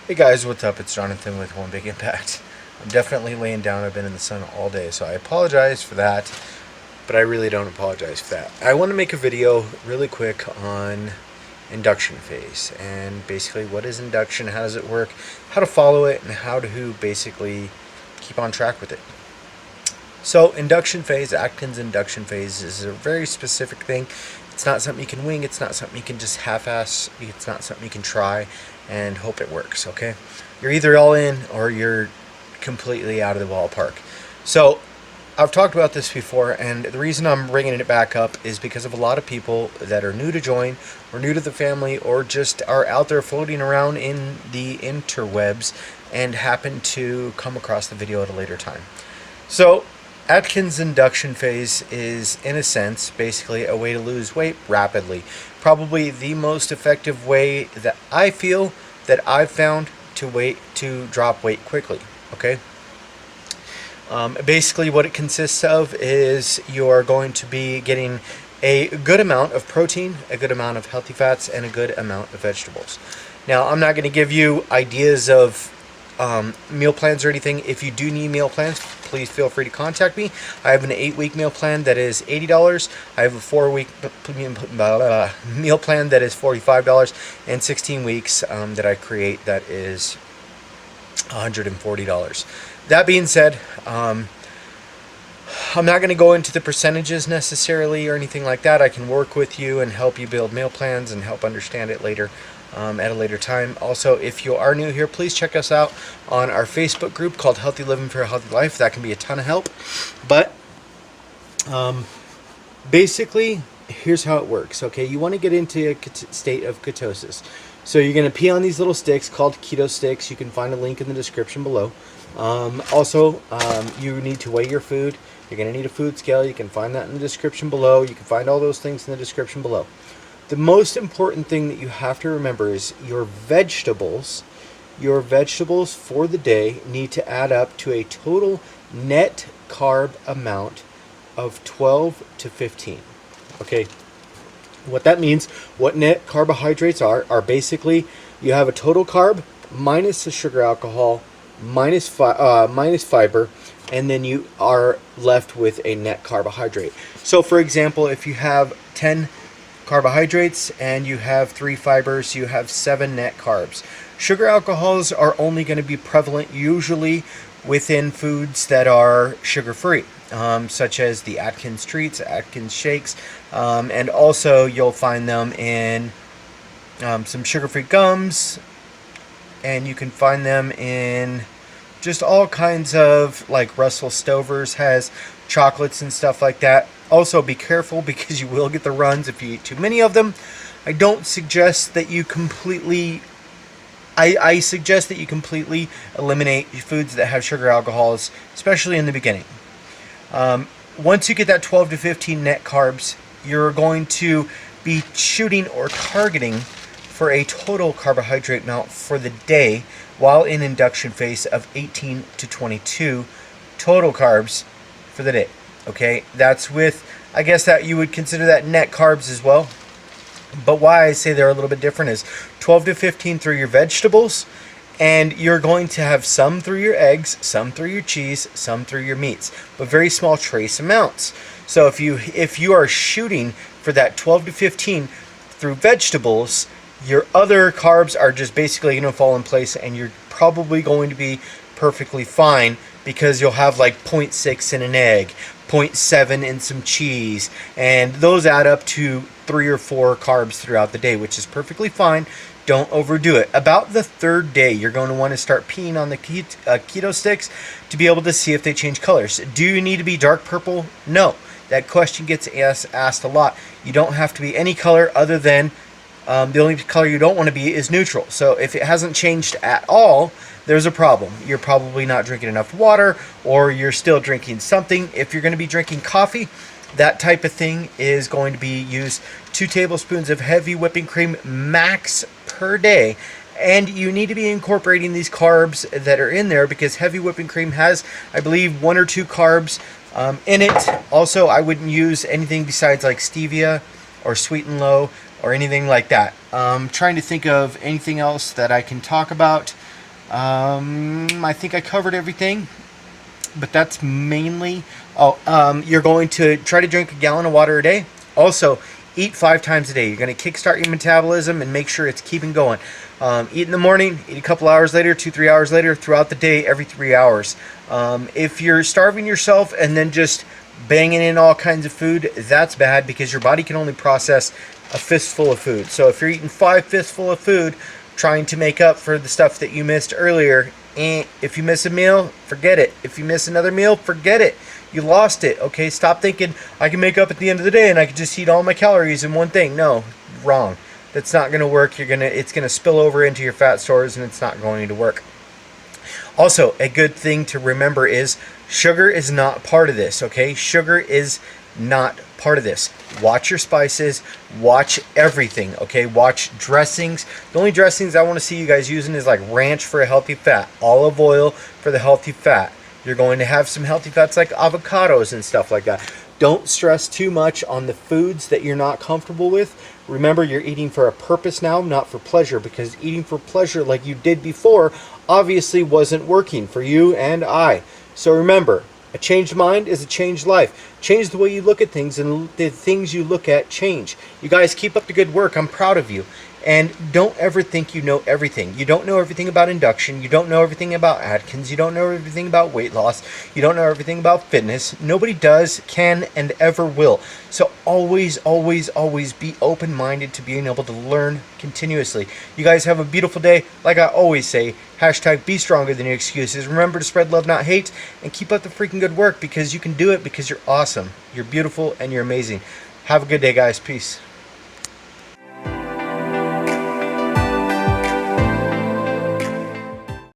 Hey guys, what's up? It's Jonathan with One Big Impact. I'm definitely laying down. I've been in the sun all day, so I apologize for that, but I really don't apologize for that. I want to make a video really quick on induction phase, and basically what is induction, how does it work, how to follow it, and how to basically keep on track with it. So induction phase, Atkins induction phase, is a very specific thing. It's not something you can wing. It's not something you can just half-ass. It's not something you can try and hope it works, okay? You're either all in or you're completely out of the ballpark. So I've talked about this before, and the reason I'm bringing it back up is because of a lot of people that are new to join or new to the family or just are out there floating around in the interwebs and happen to come across the video at a later time. So Atkins induction phase is, in a sense, basically a way to lose weight rapidly. Probably the most effective way that I feel that I've found to drop weight quickly. Okay. Basically, what it consists of is you're going to be getting a good amount of protein, a good amount of healthy fats, and a good amount of vegetables. Now, I'm not going to give you ideas of meal plans or anything. If you do need meal plans, please feel free to contact me. I have an 8-week meal plan that is $80. I have a 4-week meal plan that is $45, and 16 weeks that I create that is $140. That being said, I'm not going to go into the percentages necessarily or anything like that. I can work with you and help you build meal plans and help understand it later. At a later time. Also, if you are new here, please check us out on our Facebook group called Healthy Living for a Healthy Life. That can be a ton of help. But basically, here's how it works. Okay, you want to get into a state of ketosis. So you're going to pee on these little sticks called keto sticks. You can find a link in the description below. Also, you need to weigh your food. You're going to need a food scale. You can find that in the description below. You can find all those things in the description below. The most important thing that you have to remember is your vegetables for the day need to add up to a total net carb amount of 12 to 15. Okay, what that means, what net carbohydrates are basically you have a total carb minus the sugar, alcohol, minus fiber, and then you are left with a net carbohydrate. So for example, if you have 10 carbohydrates and you have 3 fibers, you have 7 net carbs. Sugar alcohols are only going to be prevalent usually within foods that are sugar-free, such as the Atkins treats, Atkins shakes, and also you'll find them in some sugar-free gums, and you can find them in just all kinds of, like Russell Stover's has chocolates and stuff like that. Also, be careful because you will get the runs if you eat too many of them. I don't suggest that you completely... I suggest that you completely eliminate foods that have sugar alcohols, especially in the beginning. Once you get that 12 to 15 net carbs, you're going to be shooting or targeting for a total carbohydrate amount for the day while in induction phase of 18 to 22 total carbs for the day. Okay, that's with, I guess that you would consider that net carbs as well. But why I say they're a little bit different is 12 to 15 through your vegetables, and you're going to have some through your eggs, some through your cheese, some through your meats, but very small trace amounts. So if you are shooting for that 12 to 15 through vegetables, your other carbs are just basically going to fall in place, and you're probably going to be perfectly fine because you'll have like 0.6 in an egg, 0.7 in some cheese, and those add up to 3 or 4 carbs throughout the day, which is perfectly fine. Don't overdo it. About the 3rd day, you're going to want to start peeing on the keto sticks to be able to see if they change colors. Do you need to be dark purple? No. That question gets asked a lot. You don't have to be any color other than the only color you don't want to be is neutral. So if it hasn't changed at all, there's a problem. You're probably not drinking enough water, or you're still drinking something. If you're going to be drinking coffee, that type of thing is going to be used 2 tablespoons of heavy whipping cream max per day. And you need to be incorporating these carbs that are in there because heavy whipping cream has, I believe, 1 or 2 carbs in it. Also, I wouldn't use anything besides like stevia or Sweet and Low or anything like that. Trying to think of anything else that I can talk about. I think I covered everything, but that's mainly. You're going to try to drink a gallon of water a day. Also, eat 5 times a day. You're going to kickstart your metabolism and make sure it's keeping going. Eat in the morning, eat a couple hours later, 2-3 hours later, throughout the day, every 3 hours. If you're starving yourself and then just banging in all kinds of food, that's bad because your body can only process a fistful of food. So if you're eating 5 fistful of food, trying to make up for the stuff that you missed earlier, if you miss a meal, forget it. If you miss another meal, forget it. You lost it. Okay, stop thinking I can make up at the end of the day and I can just eat all my calories in one thing. No, wrong. That's not going to work. It's going to spill over into your fat stores and it's not going to work. Also, a good thing to remember is sugar is not part of this. Okay, sugar is not part of this. Watch your spices, watch everything, okay? Watch dressings. The only dressings I want to see you guys using is like ranch for a healthy fat, olive oil for the healthy fat. You're going to have some healthy fats like avocados and stuff like that. Don't stress too much on the foods that you're not comfortable with. Remember, you're eating for a purpose now, not for pleasure, because eating for pleasure like you did before obviously wasn't working for you and I. So remember, a changed mind is a changed life. Change the way you look at things, and the things you look at change. You guys keep up the good work. I'm proud of you. And don't ever think you know everything. You don't know everything about induction. You don't know everything about Atkins. You don't know everything about weight loss. You don't know everything about fitness. Nobody does, can, and ever will. So always, always, always be open-minded to being able to learn continuously. You guys have a beautiful day. Like I always say, hashtag be stronger than your excuses. Remember to spread love, not hate, and keep up the freaking good work because you can do it because you're awesome. You're beautiful and you're amazing. Have a good day, guys. Peace.